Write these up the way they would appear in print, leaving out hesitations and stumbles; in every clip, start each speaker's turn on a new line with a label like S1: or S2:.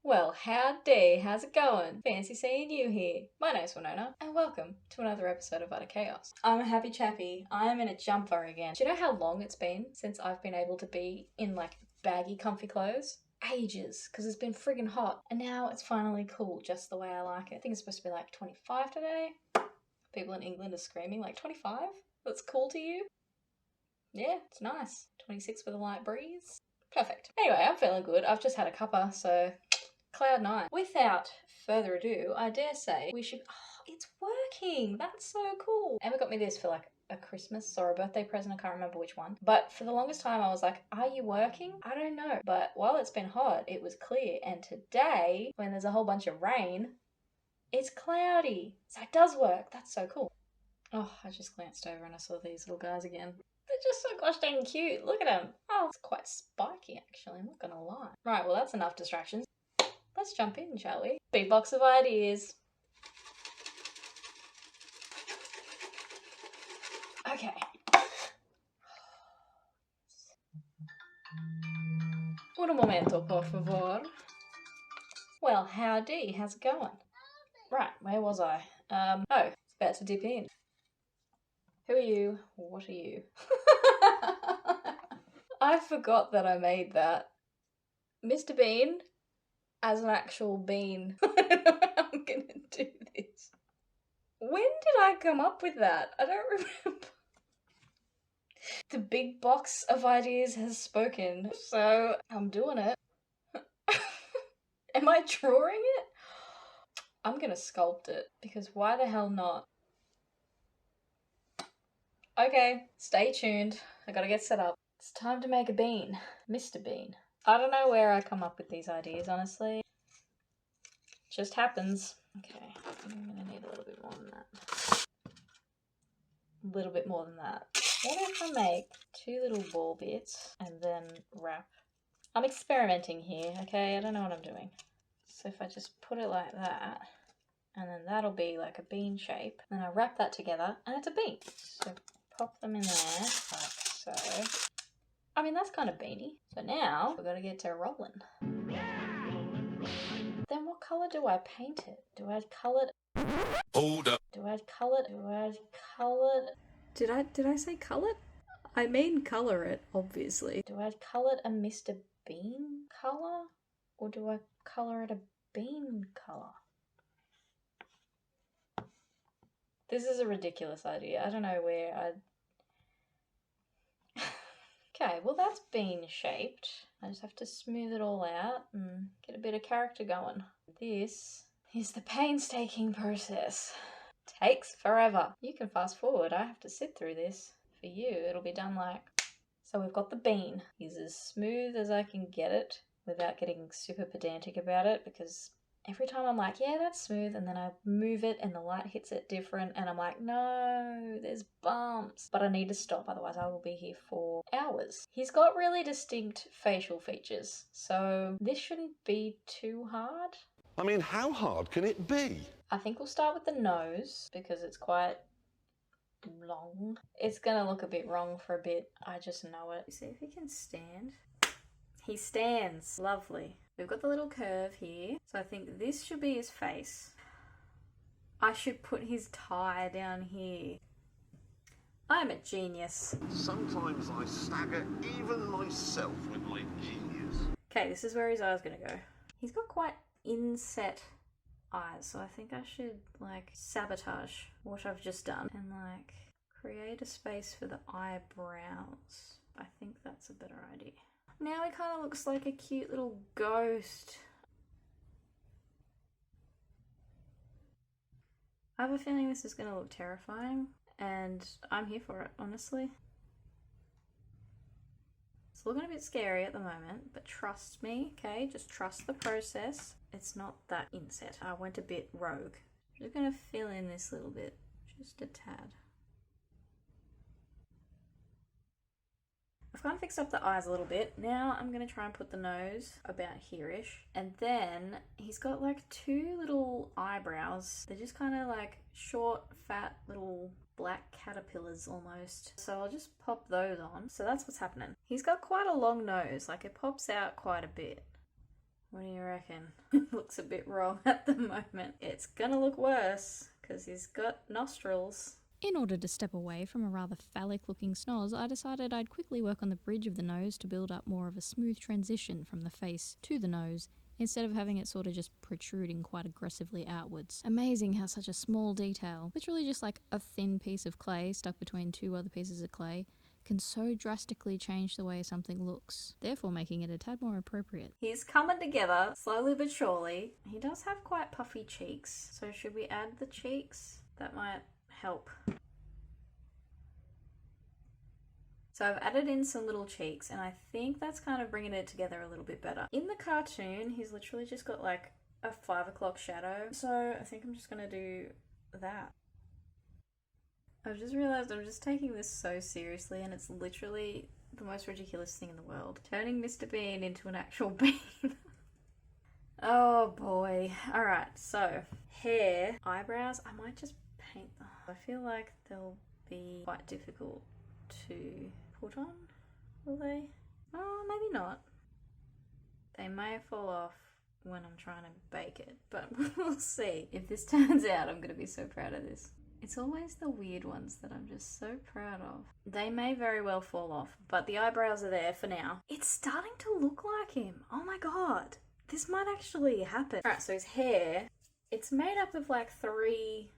S1: Well, howdy, how's it going? Fancy seeing you here. My name's Winona, and welcome to another episode of Utter Chaos. I'm a happy chappy. I'm in a jumper again. Do you know how long it's been since I've been able to be in like baggy, comfy clothes? Ages, because it's been friggin' hot. And now it's finally cool, just the way I like it. I think it's supposed to be like 25 today. People in England are screaming like 25? That's cool to you? Yeah, it's nice. 26 with a light breeze. Perfect. Anyway, I'm feeling good. I've just had a cuppa, so cloud nine. Without further ado, I dare say we should... Oh, it's working! That's so cool! Emma got me this for like a Christmas or a birthday present, I can't remember which one. But for the longest time I was like, are you working? I don't know. But while it's been hot, it was clear. And today, when there's a whole bunch of rain, it's cloudy. So it does work. That's so cool. Oh, I just glanced over and I saw these little guys again. They're just so gosh dang cute. Look at them. Oh, it's quite spiky actually, I'm not gonna lie. Right, well that's enough distractions. Let's jump in, shall we? Big box of ideas. Okay. Un momento, por favor. Well, howdy, how's it going? Right, where was I? Oh, it's about to dip in. Who are you? What are you? I forgot that I made that. Mr. Bean as an actual bean. I don't know how I'm gonna do this. When did I come up with that? I don't remember. The big box of ideas has spoken, so I'm doing it. Am I drawing it? I'm gonna sculpt it, because why the hell not? Okay, stay tuned. I gotta get set up. It's time to make a bean. Mr. Bean. I don't know where I come up with these ideas, honestly. Just happens. Okay, I'm gonna need a little bit more than that. A little bit more than that. What if I make two little ball bits and then wrap? I'm experimenting here, okay? I don't know what I'm doing. So if I just put it like that, and then that'll be like a bean shape, then I wrap that together and it's a bean. So pop them in there like so. I mean, that's kind of beany. So now we've got to get to rolling. Then what colour do I paint it? Do I colour it? Hold up. Do I colour it? Do I colour it? Did I say colour it? I mean colour it, obviously. Do I colour it a Mr. Bean colour? Or do I colour it a bean colour? This is a ridiculous idea. I don't know where I'd... Okay, well that's bean shaped. I just have to smooth it all out and get a bit of character going. This is the painstaking process. Takes forever. You can fast forward. I have to sit through this. For you, it'll be done like... So we've got the bean. He's as smooth as I can get it without getting super pedantic about it, because every time I'm like, yeah, that's smooth, and then I move it and the light hits it different and I'm like, no, there's bumps. But I need to stop, otherwise I will be here for hours. He's got really distinct facial features, so this shouldn't be too hard.
S2: I mean, how hard can it be?
S1: I think we'll start with the nose because it's quite long. It's gonna look a bit wrong for a bit. I just know it. See if he can stand. He stands. Lovely. We've got the little curve here. So I think this should be his face. I should put his tie down here. I'm a genius.
S2: Sometimes I stagger even myself with my genius.
S1: Okay, this is where his eye's gonna go. He's got quite inset eyes, so I think I should like sabotage what I've just done and like create a space for the eyebrows. I think that's a better idea. Now he kind of looks like a cute little ghost. I have a feeling this is going to look terrifying, and I'm here for it, honestly. It's looking a bit scary at the moment, but trust me, okay? Just trust the process. It's not that inset. I went a bit rogue. I'm just going to fill in this little bit, just a tad. I've kind of fixed up the eyes a little bit. Now I'm going to try and put the nose about here-ish. And then he's got like two little eyebrows. They're just kind of like short, fat, little black caterpillars almost. So I'll just pop those on. So that's what's happening. He's got quite a long nose. Like it pops out quite a bit. What do you reckon? Looks a bit wrong at the moment. It's gonna look worse because he's got nostrils.
S3: In order to step away from a rather phallic-looking snoz, I decided I'd quickly work on the bridge of the nose to build up more of a smooth transition from the face to the nose, instead of having it sort of just protruding quite aggressively outwards. Amazing how such a small detail, literally just like a thin piece of clay stuck between two other pieces of clay, can so drastically change the way something looks, therefore making it a tad more appropriate.
S1: He's coming together, slowly but surely. He does have quite puffy cheeks, so should we add the cheeks? That might help. So I've added in some little cheeks, and I think that's kind of bringing it together a little bit better. In the cartoon, he's literally just got like a 5 o'clock shadow, so I think I'm just gonna do that. I've just realised I'm just taking this so seriously, and it's literally the most ridiculous thing in the world. Turning Mr. Bean into an actual bean. Oh boy. Alright, so hair, eyebrows, I might just paint them. I feel like they'll be quite difficult to put on, will they? Oh, maybe not. They may fall off when I'm trying to bake it, but we'll see. If this turns out, I'm going to be so proud of this. It's always the weird ones that I'm just so proud of. They may very well fall off, but the eyebrows are there for now. It's starting to look like him. Oh my god. This might actually happen. Alright, so his hair, it's made up of like three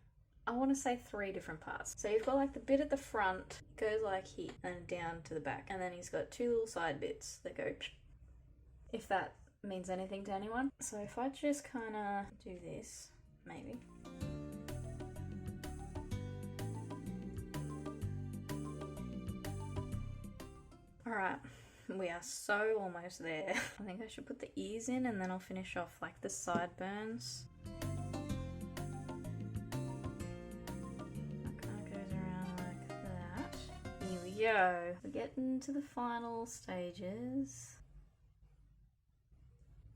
S1: different parts. So you've got like the bit at the front, goes like here, and down to the back. And then he's got two little side bits that go, if that means anything to anyone. So if I just kind of do this, maybe. Alright, we are so almost there. I think I should put the ears in and then I'll finish off like the sideburns. Yo, we're getting to the final stages.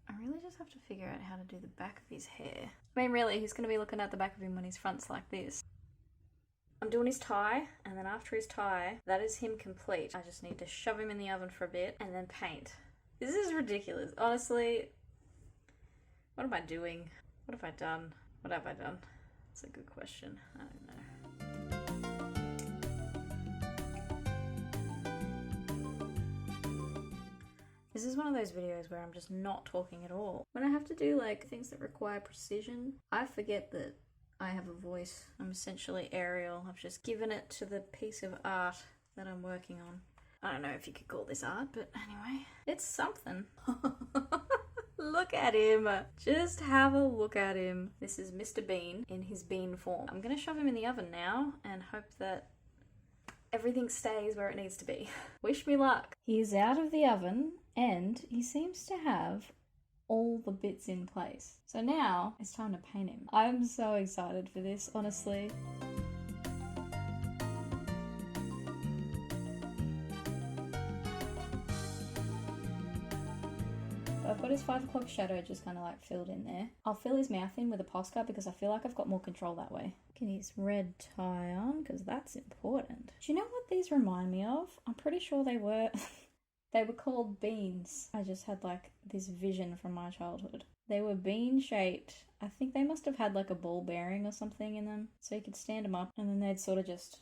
S1: I really just have to figure out how to do the back of his hair. I mean, really, who's going to be looking at the back of him when his front's like this? I'm doing his tie, and then after his tie, that is him complete. I just need to shove him in the oven for a bit and then paint. This is ridiculous. Honestly, what am I doing? What have I done? What have I done? That's a good question. I don't know. This is one of those videos where I'm just not talking at all. When I have to do like things that require precision, I forget that I have a voice. I'm essentially Ariel. I've just given it to the piece of art that I'm working on. I don't know if you could call this art, but anyway, it's something. Look at him. Just have a look at him. This is Mr. Bean in his bean form. I'm gonna shove him in the oven now and hope that everything stays where it needs to be. Wish me luck. He's out of the oven and he seems to have all the bits in place. So now it's time to paint him. I'm so excited for this, honestly. So I've got his 5 o'clock shadow just kind of like filled in there. I'll fill his mouth in with a Posca because I feel like I've got more control that way. Get his red tie on because that's important. Do you know what these remind me of? I'm pretty sure they were they were called beans. I just had like this vision from my childhood. They were bean shaped. I think they must have had like a ball bearing or something in them so you could stand them up and then they'd sort of just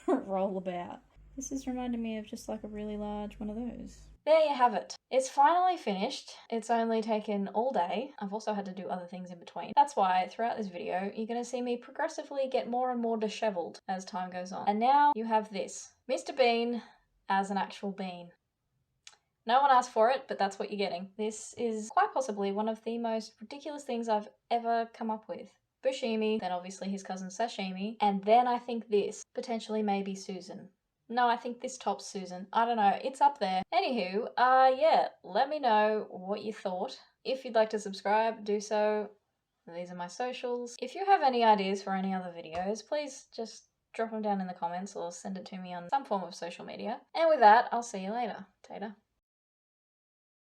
S1: roll about. This is reminding me of just like a really large one of those. There you have it. It's finally finished. It's only taken all day. I've also had to do other things in between. That's why throughout this video, you're going to see me progressively get more and more disheveled as time goes on. And now you have this. Mr. Bean as an actual bean. No one asked for it, but that's what you're getting. This is quite possibly one of the most ridiculous things I've ever come up with. Bushimi, then obviously his cousin Sashimi, and then I think this. Potentially maybe Susan. No, I think this tops Susan. I don't know. It's up there. Anywho, yeah, let me know what you thought. If you'd like to subscribe, do so. These are my socials. If you have any ideas for any other videos, please just drop them down in the comments or send it to me on some form of social media. And with that, I'll see you later. Tater.